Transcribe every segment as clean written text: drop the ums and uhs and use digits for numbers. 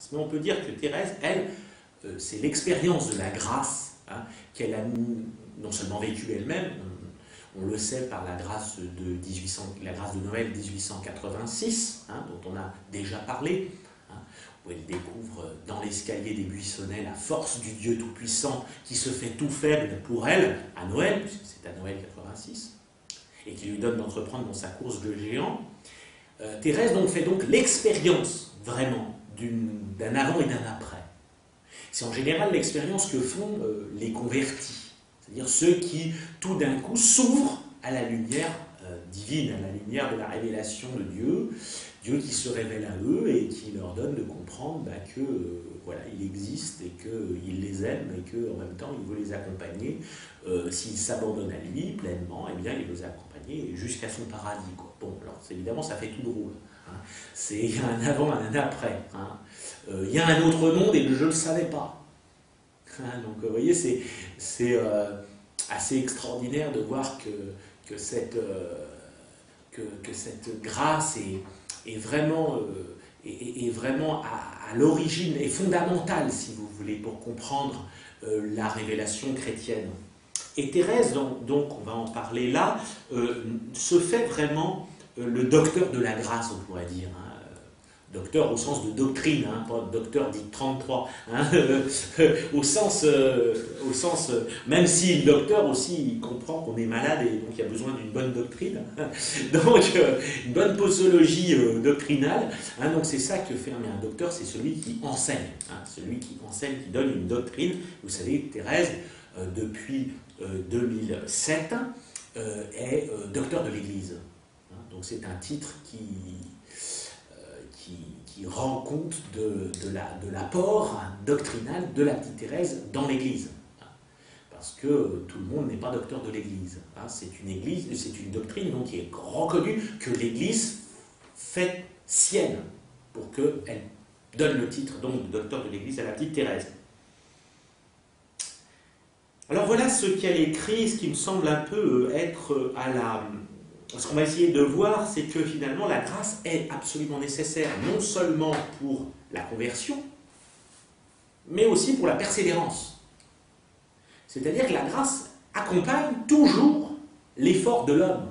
grâce. Mais on peut dire que Thérèse, elle, c'est l'expérience de la grâce, hein, qu'elle a non seulement vécue elle-même, on le sait par la grâce de Noël 1886, hein, dont on a déjà parlé, hein, où elle découvre dans l'escalier des Buissonnets la force du Dieu Tout-Puissant qui se fait tout faible pour elle à Noël, puisque c'est à Noël 86, et qui lui donne d'entreprendre dans sa course de géant. Thérèse donc, fait donc l'expérience vraiment d'un avant et d'un après. C'est en général l'expérience que font les convertis, c'est-à-dire ceux qui tout d'un coup s'ouvrent à la lumière divine, à la lumière de la révélation de Dieu, Dieu qui se révèle à eux et qui leur donne de comprendre que voilà, il existe et qu'il les aime et qu'en même temps il veut les accompagner. S'ils s'abandonnent à lui pleinement, eh bien il veut les accompagner jusqu'à son paradis, quoi. Bon, alors évidemment ça fait tout drôle. Hein. Il y a un avant et un après. Hein. Il y a un autre monde et je ne le savais pas. Hein, donc vous voyez, c'est assez extraordinaire de voir que cette grâce est vraiment à l'origine, est fondamentale, si vous voulez, pour comprendre la révélation chrétienne. Et Thérèse, donc on va en parler là, se fait vraiment le docteur de la grâce, on pourrait dire. Hein. Docteur au sens de doctrine, hein, pas docteur dit 33, hein, au sens, même si le docteur aussi il comprend qu'on est malade et donc il y a besoin d'une bonne doctrine, donc une bonne posologie doctrinale, hein, donc c'est ça que fait un docteur, c'est celui qui enseigne, hein, qui donne une doctrine. Vous savez, Thérèse, depuis 2007, est docteur de l'Église, hein, donc c'est un titre qui rend compte de l'apport doctrinal de la petite Thérèse dans l'Église. Parce que tout le monde n'est pas docteur de l'Église. C'est une doctrine donc, qui est reconnue, que l'Église fait sienne, pour qu'elle donne le titre donc, de docteur de l'Église à la petite Thérèse. Alors voilà ce qu'elle écrit, ce qui me semble un peu être à la... Ce qu'on va essayer de voir, c'est que finalement la grâce est absolument nécessaire, non seulement pour la conversion, mais aussi pour la persévérance. C'est-à-dire que la grâce accompagne toujours l'effort de l'homme,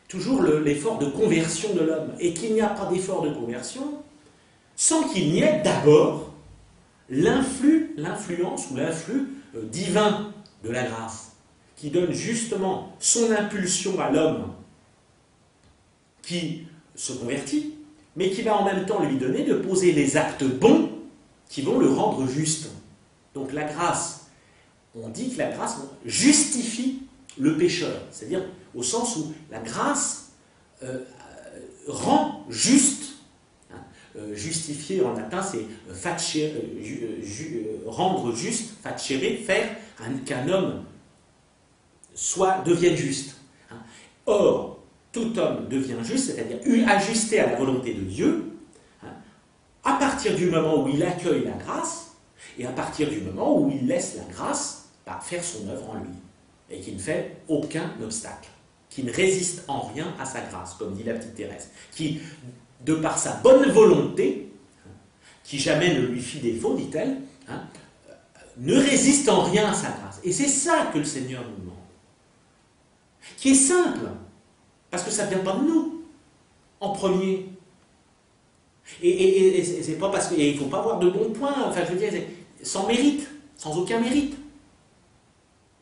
toujours l'effort de conversion de l'homme, et qu'il n'y a pas d'effort de conversion sans qu'il n'y ait d'abord l'influence ou l'influx divin de la grâce, qui donne justement son impulsion à l'homme qui se convertit, mais qui va en même temps lui donner de poser les actes bons qui vont le rendre juste. Donc la grâce, on dit que la grâce justifie le pécheur, c'est-à-dire au sens où la grâce rend juste. Justifier en latin, c'est rendre juste, facere, faire qu'un homme devienne juste. Or, tout homme devient juste, c'est-à-dire ajusté à la volonté de Dieu, à partir du moment où il accueille la grâce, et à partir du moment où il laisse la grâce faire son œuvre en lui, et qui ne fait aucun obstacle, qui ne résiste en rien à sa grâce, comme dit la petite Thérèse, qui, de par sa bonne volonté, qui jamais ne lui fit défaut, dit-elle, ne résiste en rien à sa grâce. Et c'est ça que le Seigneur nous demande, qui est simple, parce que ça ne vient pas de nous, en premier. Et c'est pas parce qu'il ne faut pas avoir de bons points, enfin je veux dire, sans mérite, sans aucun mérite.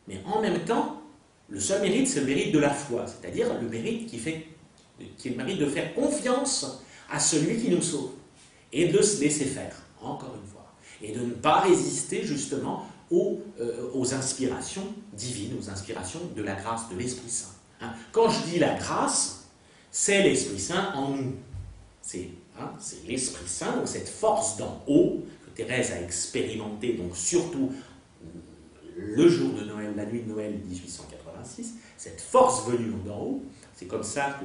Mais en même temps, le seul mérite, c'est le mérite de la foi, c'est-à-dire le mérite qui est le mérite de faire confiance à celui qui nous sauve, et de se laisser faire, encore une fois, et de ne pas résister justement aux inspirations divines, aux inspirations de la grâce, de l'Esprit Saint. Quand je dis la grâce, c'est l'Esprit Saint en nous. C'est l'Esprit Saint, donc cette force d'en haut, que Thérèse a expérimentée, donc surtout le jour de Noël, la nuit de Noël 1886, cette force venue d'en haut, c'est comme ça que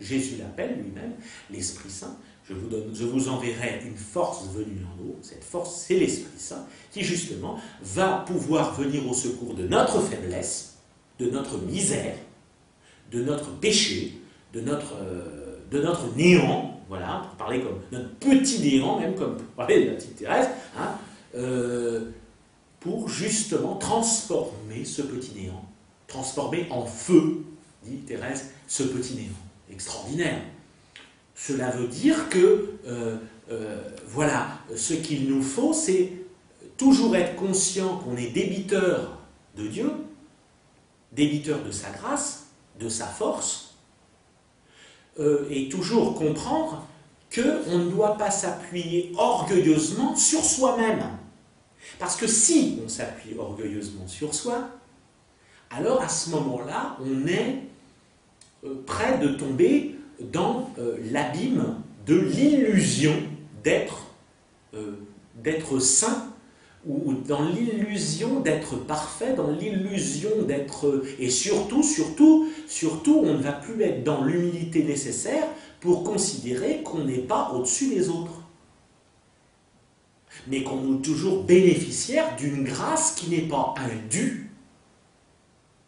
Jésus l'appelle lui-même, l'Esprit Saint. Je vous enverrai une force venue d'en haut. Cette force, c'est l'Esprit Saint, qui justement va pouvoir venir au secours de notre faiblesse, de notre misère, de notre péché, de notre néant, voilà, pour parler comme notre petit néant, même comme pour parler de la petite Thérèse, hein, pour justement transformer ce petit néant, transformer en feu, dit Thérèse, ce petit néant. Extraordinaire. Cela veut dire que, voilà, ce qu'il nous faut, c'est toujours être conscient qu'on est débiteur de Dieu, débiteur de sa grâce, de sa force, et toujours comprendre qu'on ne doit pas s'appuyer orgueilleusement sur soi-même. Parce que si on s'appuie orgueilleusement sur soi, alors à ce moment-là, on est près de tomber dans l'abîme de l'illusion d'être saint, ou dans l'illusion d'être parfait, dans l'illusion d'être... Et surtout, on ne va plus être dans l'humilité nécessaire pour considérer qu'on n'est pas au-dessus des autres. Mais qu'on est toujours bénéficiaire d'une grâce qui n'est pas un dû,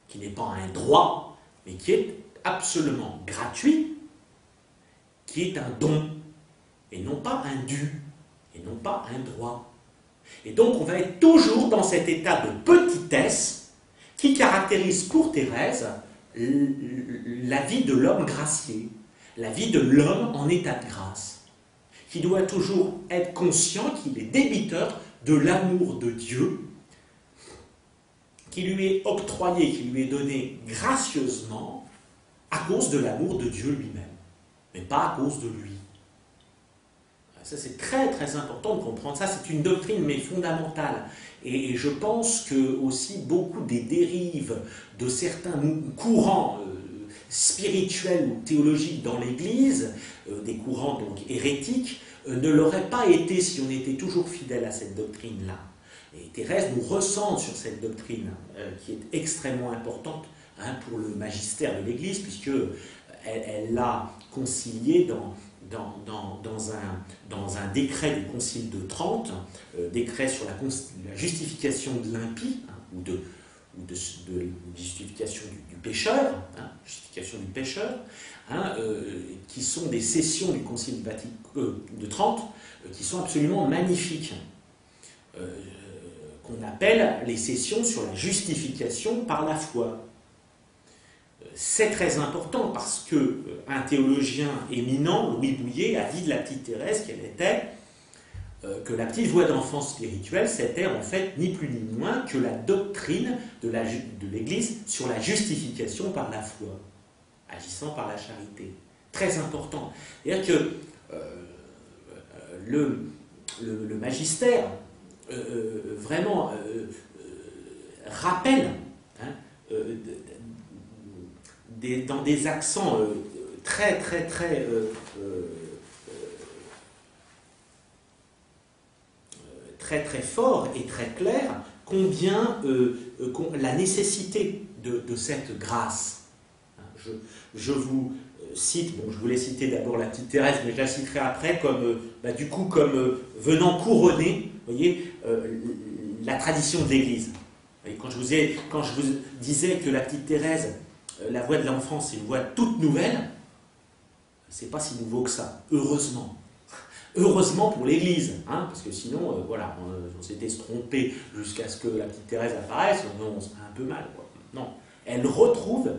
qui n'est pas un droit, mais qui est absolument gratuit, qui est un don, et non pas un dû, et non pas un droit. Et donc on va être toujours dans cet état de petitesse qui caractérise pour Thérèse la vie de l'homme gracié, la vie de l'homme en état de grâce, qui doit toujours être conscient qu'il est débiteur de l'amour de Dieu, qui lui est octroyé, qui lui est donné gracieusement à cause de l'amour de Dieu lui-même, mais pas à cause de lui. Ça, c'est très très important de comprendre ça. C'est une doctrine, mais fondamentale. Et je pense que aussi beaucoup des dérives de certains courants spirituels ou théologiques dans l'Église, des courants donc hérétiques, ne l'auraient pas été si on était toujours fidèle à cette doctrine-là. Et Thérèse nous recentre sur cette doctrine qui est extrêmement importante pour le magistère de l'Église, puisqu'elle l'a conciliée dans un décret du Concile de Trente, décret sur la justification de l'impie, ou de justification du pécheur, justification du pécheur, qui sont des sessions du Concile de Trente, qui sont absolument magnifiques, qu'on appelle les sessions sur la justification par la foi. C'est très important parce qu'un théologien éminent, Louis Bouillet, a dit de la petite Thérèse qu'elle était, que la petite voix d'enfant spirituelle, c'était en fait ni plus ni moins que la doctrine de l'Église sur la justification par la foi, agissant par la charité. Très important. C'est-à-dire que le magistère vraiment rappelle dans des accents très forts et très clairs combien la nécessité de cette grâce. Je vous cite, je voulais citer d'abord la petite Thérèse, mais je la citerai après comme venant couronner, vous voyez, la tradition de l'Église. Quand je vous disais que la petite Thérèse, la voix de l'enfant, c'est une voix toute nouvelle, c'est pas si nouveau que ça, heureusement. Heureusement pour l'Église, parce que sinon, voilà, on s'était trompé jusqu'à ce que la petite Thérèse apparaisse, on serait un peu mal, quoi. Non, elle retrouve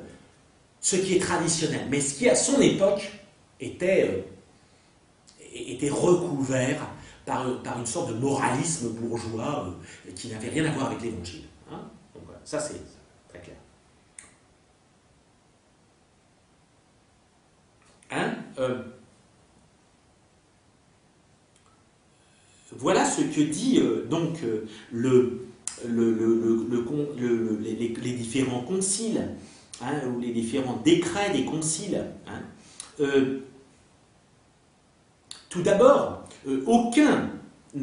ce qui est traditionnel, mais ce qui, à son époque, était recouvert par une sorte de moralisme bourgeois qui n'avait rien à voir avec l'Évangile. Donc voilà, ça c'est très clair. Voilà ce que dit les différents conciles, ou les différents décrets des conciles. Tout d'abord, aucun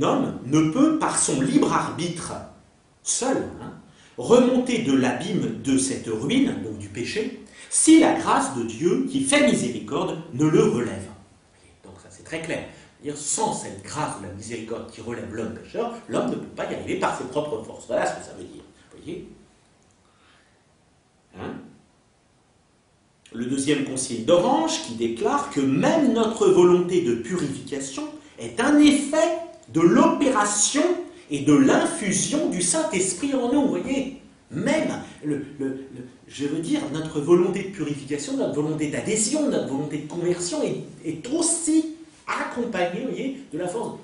homme ne peut, par son libre arbitre, seul, remonter de l'abîme de cette ruine, donc du péché, si la grâce de Dieu, qui fait miséricorde, ne le relève. Donc ça c'est très clair. C'est-à-dire, sans cette grâce de la miséricorde qui relève l'homme pécheur, l'homme ne peut pas y arriver par ses propres forces. Voilà ce que ça veut dire. Vous voyez ? le deuxième concile d'Orange qui déclare que même notre volonté de purification est un effet de l'opération et de l'infusion du Saint-Esprit en nous, vous voyez. Même, je veux dire, notre volonté de purification, notre volonté d'adhésion, notre volonté de conversion est aussi accompagnée, vous voyez, de la force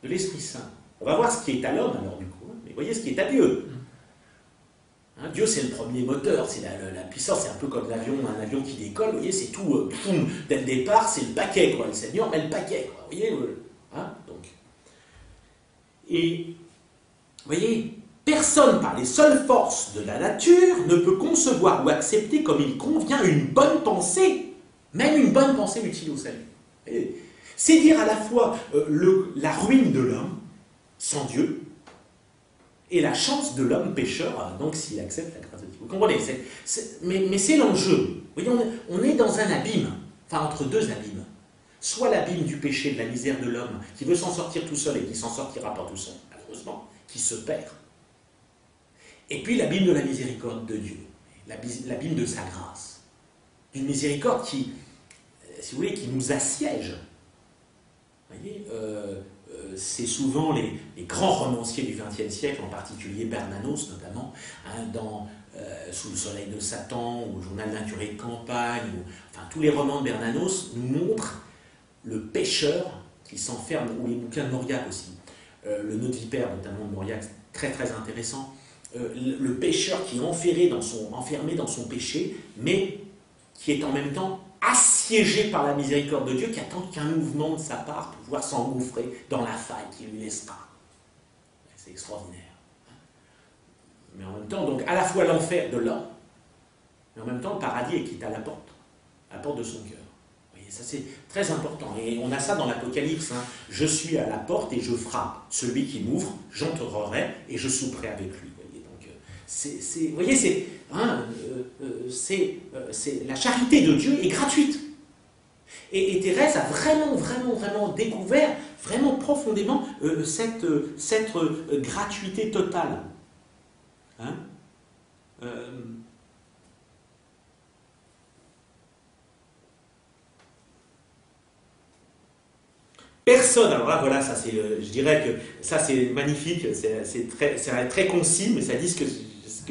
de l'Esprit Saint. On va voir ce qui est à l'homme alors du coup, hein, mais voyez ce qui est à Dieu. Hein, Dieu c'est le premier moteur, c'est la puissance, c'est un peu comme un avion qui décolle, vous voyez, c'est tout, poum, dès le départ, c'est le paquet, quoi, le Seigneur met le paquet, quoi, vous voyez, hein, donc. Et, vous voyez, personne par les seules forces de la nature ne peut concevoir ou accepter comme il convient une bonne pensée, même une bonne pensée utile au salut. C'est dire à la fois la ruine de l'homme, sans Dieu, et la chance de l'homme pécheur, donc s'il accepte la grâce de Dieu. Vous comprenez, mais c'est l'enjeu. Vous voyez, on est dans un abîme, enfin entre deux abîmes. Soit l'abîme du péché, de la misère de l'homme, qui veut s'en sortir tout seul et qui s'en sortira pas tout seul, malheureusement, qui se perd. Et puis l'abîme de la miséricorde de Dieu, l'abîme de sa grâce. D'une miséricorde qui, si vous voulez, qui nous assiège. Vous voyez, c'est souvent les grands romanciers du XXe siècle, en particulier Bernanos notamment, hein, dans Sous le soleil de Satan, ou Journal d'un curé de campagne, enfin tous les romans de Bernanos nous montrent le pécheur qui s'enferme, ou les bouquins de Mauriac aussi, le nœud de vipère notamment de Mauriac, très très intéressant, le pécheur qui est enfermé dans son péché, mais qui est en même temps assiégé par la miséricorde de Dieu, qui attend qu'un mouvement de sa part pour pouvoir s'engouffrer dans la faille qu'il lui laissera. C'est extraordinaire. Mais en même temps, donc, à la fois l'enfer de l'homme, mais en même temps le paradis qui est à la porte de son cœur. Vous voyez, ça c'est très important. Et on a ça dans l'Apocalypse. Hein. Je suis à la porte et je frappe. Celui qui m'ouvre, j'entrerai et je souperai avec lui. Vous voyez, c'est la charité de Dieu est gratuite. Et Thérèse a vraiment découvert, vraiment profondément, cette gratuité totale. Hein, personne, alors là, voilà, ça c'est, je dirais que ça c'est magnifique, c'est très concis, mais ça dit ce que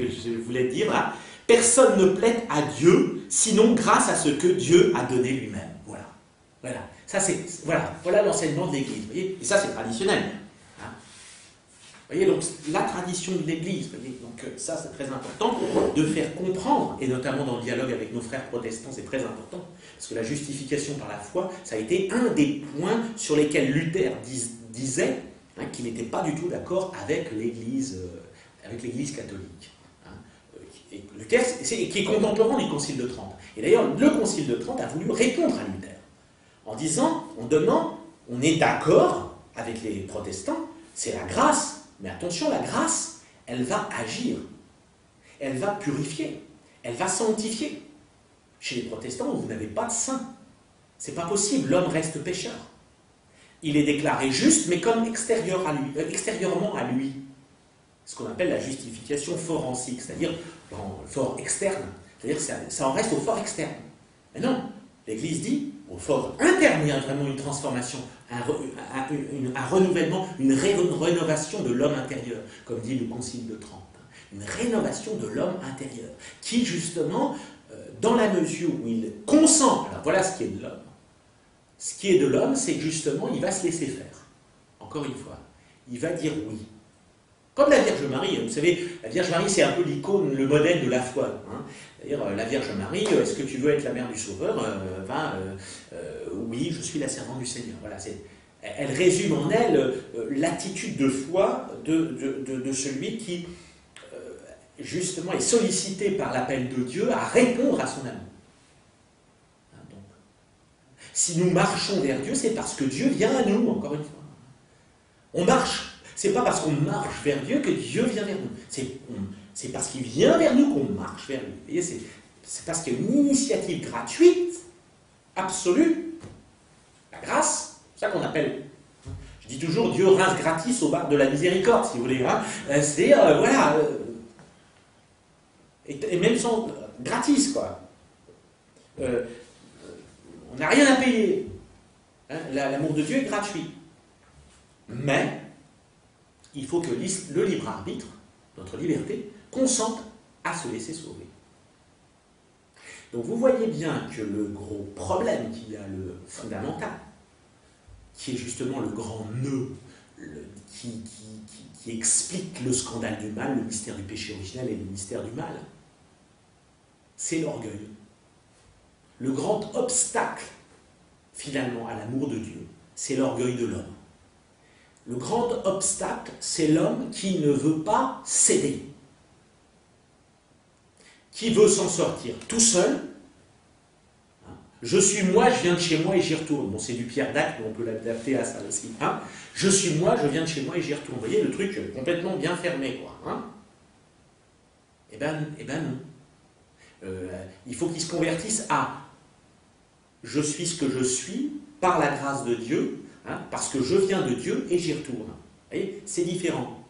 je voulais dire. Voilà. Personne ne plaît à Dieu, sinon grâce à ce que Dieu a donné lui-même. Voilà. Ça c'est, voilà l'enseignement de l'Église. Vous voyez, et ça c'est traditionnel. Hein, vous voyez, donc la tradition de l'Église. Vous voyez, donc ça c'est très important de faire comprendre, et notamment dans le dialogue avec nos frères protestants, c'est très important. Parce que la justification par la foi, ça a été un des points sur lesquels Luther disait hein, qu'il n'était pas du tout d'accord avec l'Église catholique. Hein. Et Luther, qui est contemporain du Concile de Trente. Et d'ailleurs, le Concile de Trente a voulu répondre à Luther en disant, on est d'accord avec les protestants, c'est la grâce, mais attention, la grâce, elle va agir, elle va purifier, elle va sanctifier. Chez les protestants, vous n'avez pas de saint. C'est pas possible, l'homme reste pécheur. Il est déclaré juste, mais comme extérieurement à lui. Ce qu'on appelle la justification forensique, c'est-à-dire dans le fort externe. C'est-à-dire que ça en reste au fort externe. Mais non, l'Église dit, au fort interne, il y a vraiment une transformation, un renouvellement, une rénovation de l'homme intérieur, comme dit le Concile de Trente. Une rénovation de l'homme intérieur, qui justement... dans la mesure où il consent, alors voilà ce qui est de l'homme. Ce qui est de l'homme, c'est que justement, il va se laisser faire. Encore une fois, il va dire oui. Comme la Vierge Marie, vous savez, la Vierge Marie, c'est un peu l'icône, le modèle de la foi. Hein. C'est-à-dire, la Vierge Marie, est-ce que tu veux être la mère du Sauveur oui, je suis la servante du Seigneur. Voilà, elle résume en elle l'attitude de foi de celui qui... justement, est sollicité par l'appel de Dieu à répondre à son amour. Donc, si nous marchons vers Dieu, c'est parce que Dieu vient à nous, encore une fois. On marche. C'est pas parce qu'on marche vers Dieu que Dieu vient vers nous. C'est parce qu'il vient vers nous qu'on marche vers lui. Vous voyez, c'est parce qu'il y a une initiative gratuite, absolue, la grâce, c'est ça qu'on appelle. Je dis toujours, Dieu rince gratis au bar de la miséricorde, si vous voulez. Hein. C'est-à-dire, voilà... et même sans gratis, quoi. on n'a rien à payer. Hein, l'amour de Dieu est gratuit. Mais il faut que le libre arbitre, notre liberté, consente à se laisser sauver. Donc vous voyez bien que le gros problème qu'il y a, le fondamental, qui est justement le grand nœud, qui explique le scandale du mal, le mystère du péché originel et le mystère du mal, c'est l'orgueil. Le grand obstacle, finalement, à l'amour de Dieu, c'est l'orgueil de l'homme. Le grand obstacle, c'est l'homme qui ne veut pas céder, qui veut s'en sortir tout seul. Je suis moi, je viens de chez moi et j'y retourne. Bon, c'est du Pierre Dac, mais on peut l'adapter à ça aussi. Hein, je suis moi, je viens de chez moi et j'y retourne. Vous voyez, le truc complètement bien fermé, quoi. Hein, eh ben non. Il faut qu'il se convertisse à « je suis ce que je suis par la grâce de Dieu, hein, parce que je viens de Dieu et j'y retourne. » Vous voyez, c'est différent.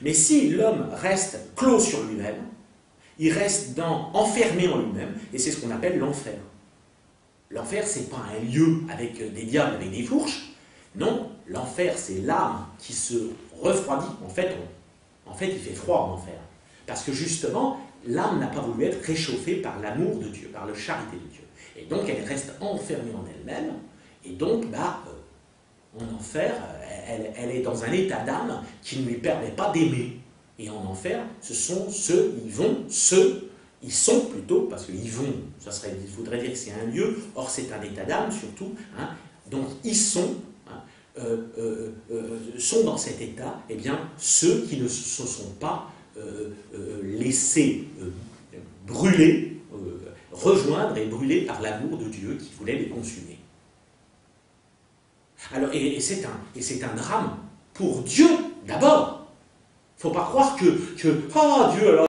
Mais si l'homme reste clos sur lui-même, il reste enfermé en lui-même, et c'est ce qu'on appelle l'enfer. L'enfer, ce n'est pas un lieu avec des diables, avec des fourches. Non, l'enfer, c'est l'âme qui se refroidit. En fait, il fait froid en enfer. Parce que justement, l'âme n'a pas voulu être réchauffée par l'amour de Dieu, par la charité de Dieu. Et donc, elle reste enfermée en elle-même, et donc, en enfer, elle est dans un état d'âme qui ne lui permet pas d'aimer. Et en enfer, ce sont ils sont plutôt, parce qu'ils vont, il faudrait dire que c'est un lieu, or c'est un état d'âme surtout, hein, donc ils sont dans cet état, eh bien, ceux qui ne se sont pas laissés brûler, rejoindre et brûler par l'amour de Dieu qui voulait les consumer. Alors, et c'est un drame pour Dieu d'abord. Il ne faut pas croire que Dieu, alors